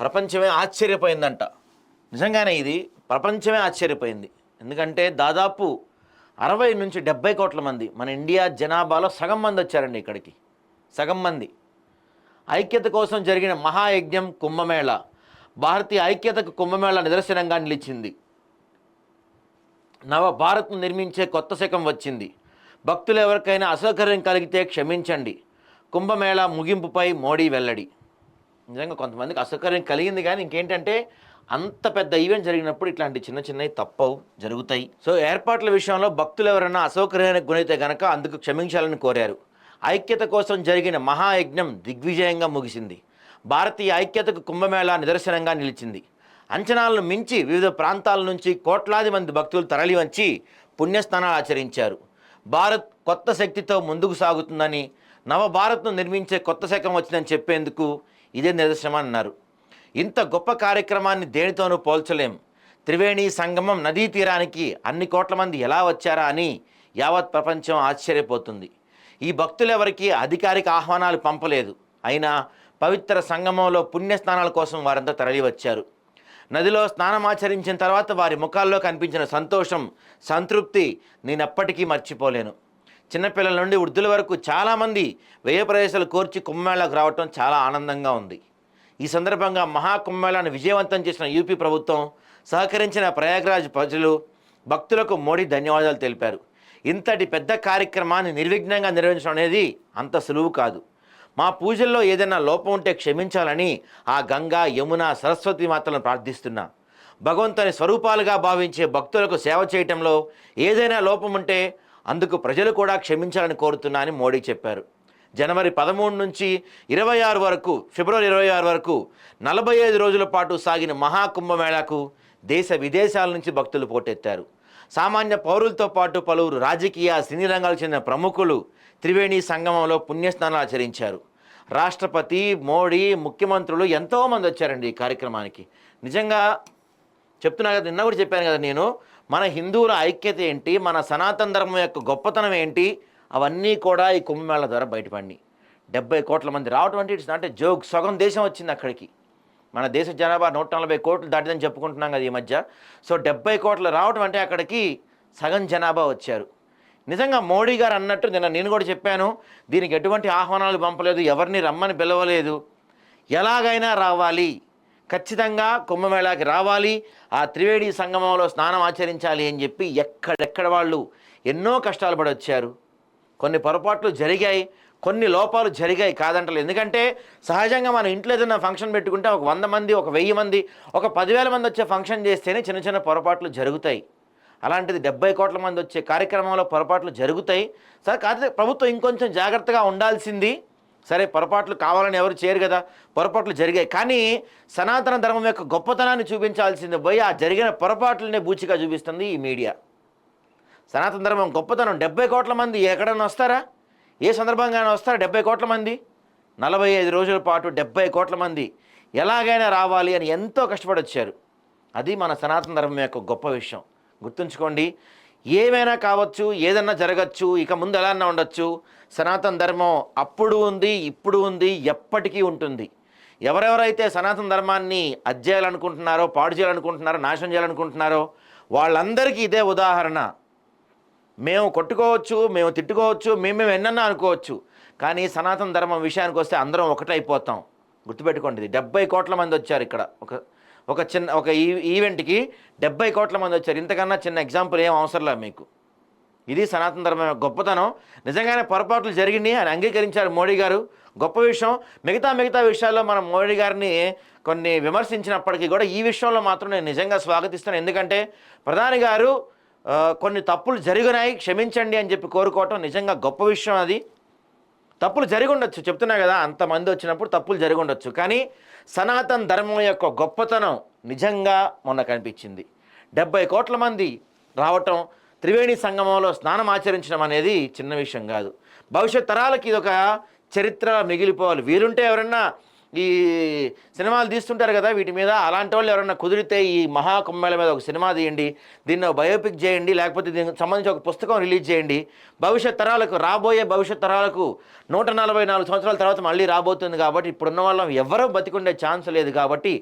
ప్రపంచమే ఆశ్చర్యపోయిందంట. నిజంగానే ఇది ప్రపంచమే ఆశ్చర్యపోయింది. ఎందుకంటే దాదాపు 60 నుంచి 70 కోట్ల మంది, మన ఇండియా జనాభాలో సగం మంది వచ్చారండి ఇక్కడికి. సగం మంది. ఐక్యత కోసం జరిగిన మహాయజ్ఞం కుంభమేళ. భారతీయ ఐక్యతకు కుంభమేళ నిదర్శనంగా నిలిచింది. నవ భారత్ను నిర్మించే కొత్త శకం వచ్చింది. భక్తులు ఎవరికైనా అసౌకర్యం కలిగితే క్షమించండి. కుంభమేళ ముగింపుపై మోడీ వెల్లడి. నిజంగా కొంతమందికి అసౌకర్యం కలిగింది, కానీ ఇంకేంటంటే అంత పెద్ద ఈవెంట్ జరిగినప్పుడు ఇట్లాంటి చిన్న చిన్నవి తప్పవు, జరుగుతాయి. సో ఏర్పాట్ల విషయంలో భక్తులు ఎవరైనా అసౌకర్యానికి గురైతే కనుక అందుకు క్షమించాలని కోరారు. ఐక్యత కోసం జరిగిన మహాయజ్ఞం దిగ్విజయంగా ముగిసింది. భారతీయ ఐక్యతకు కుంభమేళ నిదర్శనంగా నిలిచింది. అంచనాలను మించి వివిధ ప్రాంతాల నుంచి కోట్లాది మంది భక్తులు తరలివచ్చి పుణ్యస్నానాలు ఆచరించారు. భారత్ కొత్త శక్తితో ముందుకు సాగుతుందని, నవభారత్ను నిర్మించే కొత్త శకం వచ్చిందని చెప్పేందుకు ఇదే నిదర్శనం అన్నారు. ఇంత గొప్ప కార్యక్రమాన్ని దేనితోనూ పోల్చలేం. త్రివేణి సంగమం నదీ తీరానికి అన్ని కోట్ల మంది ఎలా వచ్చారా అని యావత్ ప్రపంచం ఆశ్చర్యపోతుంది. ఈ భక్తులెవరికీ అధికారిక ఆహ్వానాలు పంపలేదు. అయినా పవిత్ర సంగమంలో పుణ్యస్నానాల కోసం వారంతా తరలివచ్చారు. నదిలో స్నానమాచరించిన తర్వాత వారి ముఖాల్లో కనిపించిన సంతోషం, సంతృప్తి నేనెప్పటికీ మర్చిపోలేను. చిన్నపిల్లల నుండి వృద్ధుల వరకు చాలామంది వ్యయ ప్రదేశాలు కోర్చి కుంభమేళాకు రావటం చాలా ఆనందంగా ఉంది. ఈ సందర్భంగా మహాకుంభమేళాను విజయవంతం చేసిన యూపీ ప్రభుత్వం, సహకరించిన ప్రయాగ్రాజ్ ప్రజలు, భక్తులకు మోడీ ధన్యవాదాలు తెలిపారు. ఇంతటి పెద్ద కార్యక్రమాన్ని నిర్విఘ్నంగా నిర్వహించడం అనేది అంత సులువు కాదు. మా పూజల్లో ఏదైనా లోపం ఉంటే క్షమించాలని ఆ గంగా, యమున, సరస్వతి మాతలను ప్రార్థిస్తున్నా. భగవంతుని స్వరూపాలుగా భావించే భక్తులకు సేవ చేయటంలో ఏదైనా లోపం ఉంటే అందుకు ప్రజలు కూడా క్షమించాలని కోరుతున్నా అని మోడీ చెప్పారు. జనవరి 13 నుంచి 26 వరకు, ఫిబ్రవరి 26 వరకు 45 రోజుల పాటు సాగిన మహాకుంభమేళాకు దేశ విదేశాల నుంచి భక్తులు పోటెత్తారు. సామాన్య పౌరులతో పాటు పలువురు రాజకీయ, సినీ రంగాలకు చెందిన ప్రముఖులు త్రివేణి సంగమంలో పుణ్యస్నానాలు ఆచరించారు. రాష్ట్రపతి, మోడీ, ముఖ్యమంత్రులు ఎంతోమంది వచ్చారండి ఈ కార్యక్రమానికి. నిజంగా చెప్తున్నా కదా, నిన్న కూడా చెప్పాను కదా నేను, మన హిందువుల ఐక్యత ఏంటి, మన సనాతన ధర్మం యొక్క గొప్పతనం ఏంటి, అవన్నీ కూడా ఈ కుంభమేళా ద్వారా బయటపడినాయి. 70 కోట్ల మంది రావటం అంటే ఇట్స్ నాట్ ఏ జోక్. సగం దేశం వచ్చింది అక్కడికి. మన దేశ జనాభా 140 కోట్లు దాటిదని చెప్పుకుంటున్నాం కదా ఈ మధ్య. సో 70 కోట్లు రావటం అంటే అక్కడికి సగం జనాభా వచ్చారు. నిజంగా మోడీ గారు అన్నట్టు నేను కూడా చెప్పాను, దీనికి ఎటువంటి ఆహ్వానాలు పంపలేదు, ఎవరిని రమ్మని పిలవలేదు. ఎలాగైనా రావాలి, ఖచ్చితంగా కుంభమేళాకి రావాలి, ఆ త్రివేణి సంగమంలో స్నానం ఆచరించాలి అని చెప్పి ఎక్కడెక్కడ వాళ్ళు ఎన్నో కష్టాలు పడి వచ్చారు. కొన్ని పొరపాట్లు జరిగాయి, కొన్ని లోపాలు జరిగాయి, కాదంటలేదు. ఎందుకంటే సహజంగా మనం ఇంట్లో ఏదైనా ఫంక్షన్ పెట్టుకుంటే ఒక 100 మంది, ఒక 1000 మంది, ఒక 10,000 మంది వచ్చే ఫంక్షన్ చేస్తేనే చిన్న చిన్న పొరపాట్లు జరుగుతాయి. అలాంటిది 70 కోట్ల మంది వచ్చే కార్యక్రమంలో పొరపాట్లు జరుగుతాయి. సరే, కాకపోతే ప్రభుత్వం ఇంకొంచెం జాగ్రత్తగా ఉండాల్సింది. సరే, పొరపాట్లు కావాలని ఎవరు చేయరు కదా, పొరపాట్లు జరిగాయి. కానీ సనాతన ధర్మం యొక్క గొప్పతనాన్ని చూపించాల్సింది పోయి ఆ జరిగిన పొరపాట్లనే బూచిగా చూపిస్తుంది ఈ మీడియా. సనాతన ధర్మం గొప్పతనం 70 కోట్ల మంది ఎక్కడన్నా వస్తారా? ఏ సందర్భంగానే వస్తారా 70 కోట్ల మంది? 45 రోజుల పాటు 70 కోట్ల మంది ఎలాగైనా రావాలి అని ఎంతో కష్టపడి వచ్చారు. అది మన సనాతన ధర్మం యొక్క గొప్ప విషయం. గుర్తుంచుకోండి, ఏమైనా కావచ్చు, ఏదన్నా జరగచ్చు, ఇక ముందు ఎలా అన్నా ఉండొచ్చు. సనాతన ధర్మం అప్పుడు ఉంది, ఇప్పుడు ఉంది, ఎప్పటికీ ఉంటుంది. ఎవరెవరైతే సనాతన ధర్మాన్ని అజ్జేయాలనుకుంటున్నారో, పాడు చేయాలనుకుంటున్నారో, నాశనం చేయాలనుకుంటున్నారో వాళ్ళందరికీ ఇదే ఉదాహరణ. మేము కొట్టుకోవచ్చు, మేము తిట్టుకోవచ్చు, మేము ఎన్నన్నా అనుకోవచ్చు, కానీ సనాతన ధర్మం విషయానికి వస్తే అందరం ఒకటైపోతాం. గుర్తుపెట్టుకోండి, 70 కోట్ల మంది వచ్చారు ఇక్కడ. ఒక ఈవెంట్కి 70 కోట్ల మంది వచ్చారు. ఇంతకన్నా చిన్న ఎగ్జాంపుల్ ఏం అవసరంలా మీకు. ఇది సనాతన ధర్మం గొప్పతనం. నిజంగానే పొరపాట్లు జరిగినాయి అని అంగీకరించారు మోడీ గారు, గొప్ప విషయం. మిగతా విషయాల్లో మనం మోడీ గారిని కొన్ని విమర్శించినప్పటికీ కూడా ఈ విషయంలో మాత్రం నేను నిజంగా స్వాగతిస్తాను. ఎందుకంటే ప్రధాని గారు కొన్ని తప్పులు జరిగినాయి, క్షమించండి అని చెప్పి కోరుకోవటం నిజంగా గొప్ప విషయం. అది తప్పులు జరిగి ఉండొచ్చు, చెప్తున్నా కదా, అంతమంది వచ్చినప్పుడు తప్పులు జరిగి ఉండొచ్చు. కానీ సనాతన ధర్మం యొక్క గొప్పతనం నిజంగా మొన్న కనిపించింది. 70 కోట్ల మంది రావటం, త్రివేణి సంగమంలో స్నానం ఆచరించడం అనేది చిన్న విషయం కాదు. భవిష్యత్ తరాలకి ఇదొక చరిత్ర మిగిలిపోవాలి. వీరుంటే ఎవరన్నా ఈ సినిమాలు తీస్తుంటారు కదా వీటి మీద, అలాంటి వాళ్ళు ఎవరైనా కుదిరితే ఈ మహాకుంభమేళ మీద ఒక సినిమా తీయండి, దీన్ని బయోపిక్ చేయండి, లేకపోతే దీనికి సంబంధించి ఒక పుస్తకం రిలీజ్ చేయండి. భవిష్యత్ తరాలకు, రాబోయే భవిష్యత్ తరాలకు 144 సంవత్సరాల తర్వాత మళ్ళీ రాబోతుంది కాబట్టి ఇప్పుడున్న వాళ్ళం ఎవరూ బతికుండే ఛాన్స్ లేదు కాబట్టి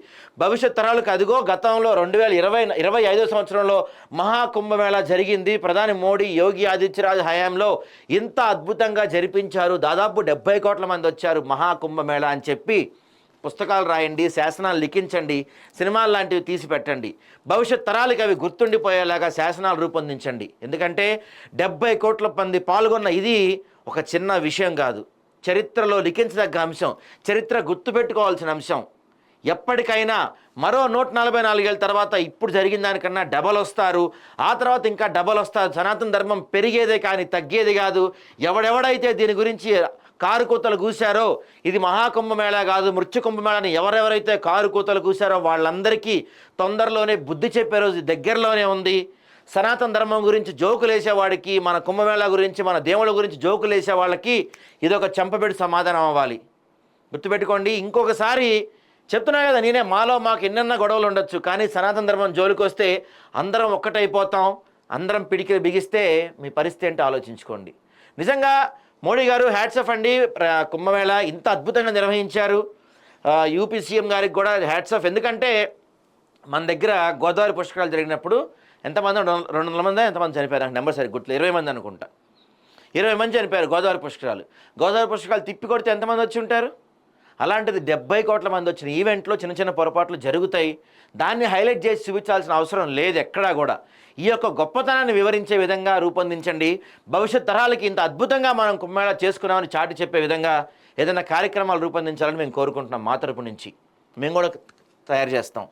భవిష్యత్ తరాలకు అదిగో గతంలో 2025 సంవత్సరంలో మహాకుంభమేళ జరిగింది, ప్రధాని మోడీ యోగి ఆదిత్యనాథ్ హయాంలో ఇంత అద్భుతంగా జరిపించారు, దాదాపు 70 కోట్ల మంది వచ్చారు మహాకుంభమేళ అని చెప్పి పుస్తకాలు రాయండి, శాసనాలు లిఖించండి, సినిమాలు లాంటివి తీసి పెట్టండి. భవిష్యత్ తరాలకి అవి గుర్తుండిపోయేలాగా శాసనాలు రూపొందించండి. ఎందుకంటే 70 కోట్ల మంది పాల్గొన్న ఇది ఒక చిన్న విషయం కాదు, చరిత్రలో లిఖించదగ్గ అంశం, చరిత్ర గుర్తుపెట్టుకోవాల్సిన అంశం. ఎప్పటికైనా మరో 144 ఏళ్ళ తర్వాత ఇప్పుడు జరిగిన దానికన్నా డబల్ వస్తారు, ఆ తర్వాత ఇంకా డబల్ వస్తారు. సనాతన ధర్మం పెరిగేదే కానీ తగ్గేది కాదు. ఎవడెవడైతే దీని గురించి కారు కూతలు కూశారో, ఇది మహాకుంభమేళా కాదు మృత్యుకుంభమేళని ఎవరెవరైతే కారు కూతలు కూశారో వాళ్ళందరికీ తొందరలోనే బుద్ధి చెప్పే రోజు దగ్గరలోనే ఉంది. సనాతన ధర్మం గురించి జోకులు వేసేవాడికి, మన కుంభమేళా గురించి, మన దేవుళ్ళ గురించి జోకులు వేసే వాళ్ళకి ఇదొక చెంపబెట్టి సమాధానం అవ్వాలి. గుర్తుపెట్టుకోండి. ఇంకొకసారి చెప్తున్నా కదా నేనే, మాలో మాకు ఎన్నెన్న గొడవలు ఉండొచ్చు, కానీ సనాతన ధర్మం జోలికి వస్తే అందరం ఒక్కటైపోతాం. అందరం పిడికిలు బిగిస్తే మీ పరిస్థితి ఏంటో ఆలోచించుకోండి. నిజంగా మోడీ గారు హ్యాట్స్ ఆఫ్ అండి. కుంభమేళ ఇంత అద్భుతంగా నిర్వహించారు. యూపీ సీఎం గారికి కూడా హ్యాట్స్ ఆఫ్. ఎందుకంటే మన దగ్గర గోదావరి పుష్కరాలు జరిగినప్పుడు ఎంతమంది, 200 మంది ఎంతమంది చనిపోయారు, నాకు నెంబర్ సరి గుర్తులేదు, 20 మంది అనుకుంటా, 20 మంది చనిపోయారు గోదావరి పుష్కరాలు తిప్పి కొడితే ఎంతమంది వచ్చి ఉంటారు? అలాంటిది 70 కోట్ల మంది వచ్చిన ఈవెంట్లో చిన్న చిన్న పొరపాట్లు జరుగుతాయి. దాన్ని హైలైట్ చేసి చూపించాల్సిన అవసరం లేదు ఎక్కడా కూడా. ఈ యొక్క గొప్పతనాన్ని వివరించే విధంగా రూపొందించండి. భవిష్యత్ తరాలకి ఇంత అద్భుతంగా మనం కుంభమేళా చేసుకున్నామని చాటి చెప్పే విధంగా ఏదైనా కార్యక్రమాలు రూపొందించాలని మేము కోరుకుంటున్నాం. మా తరపు నుంచి మేము కూడా తయారు చేస్తాం.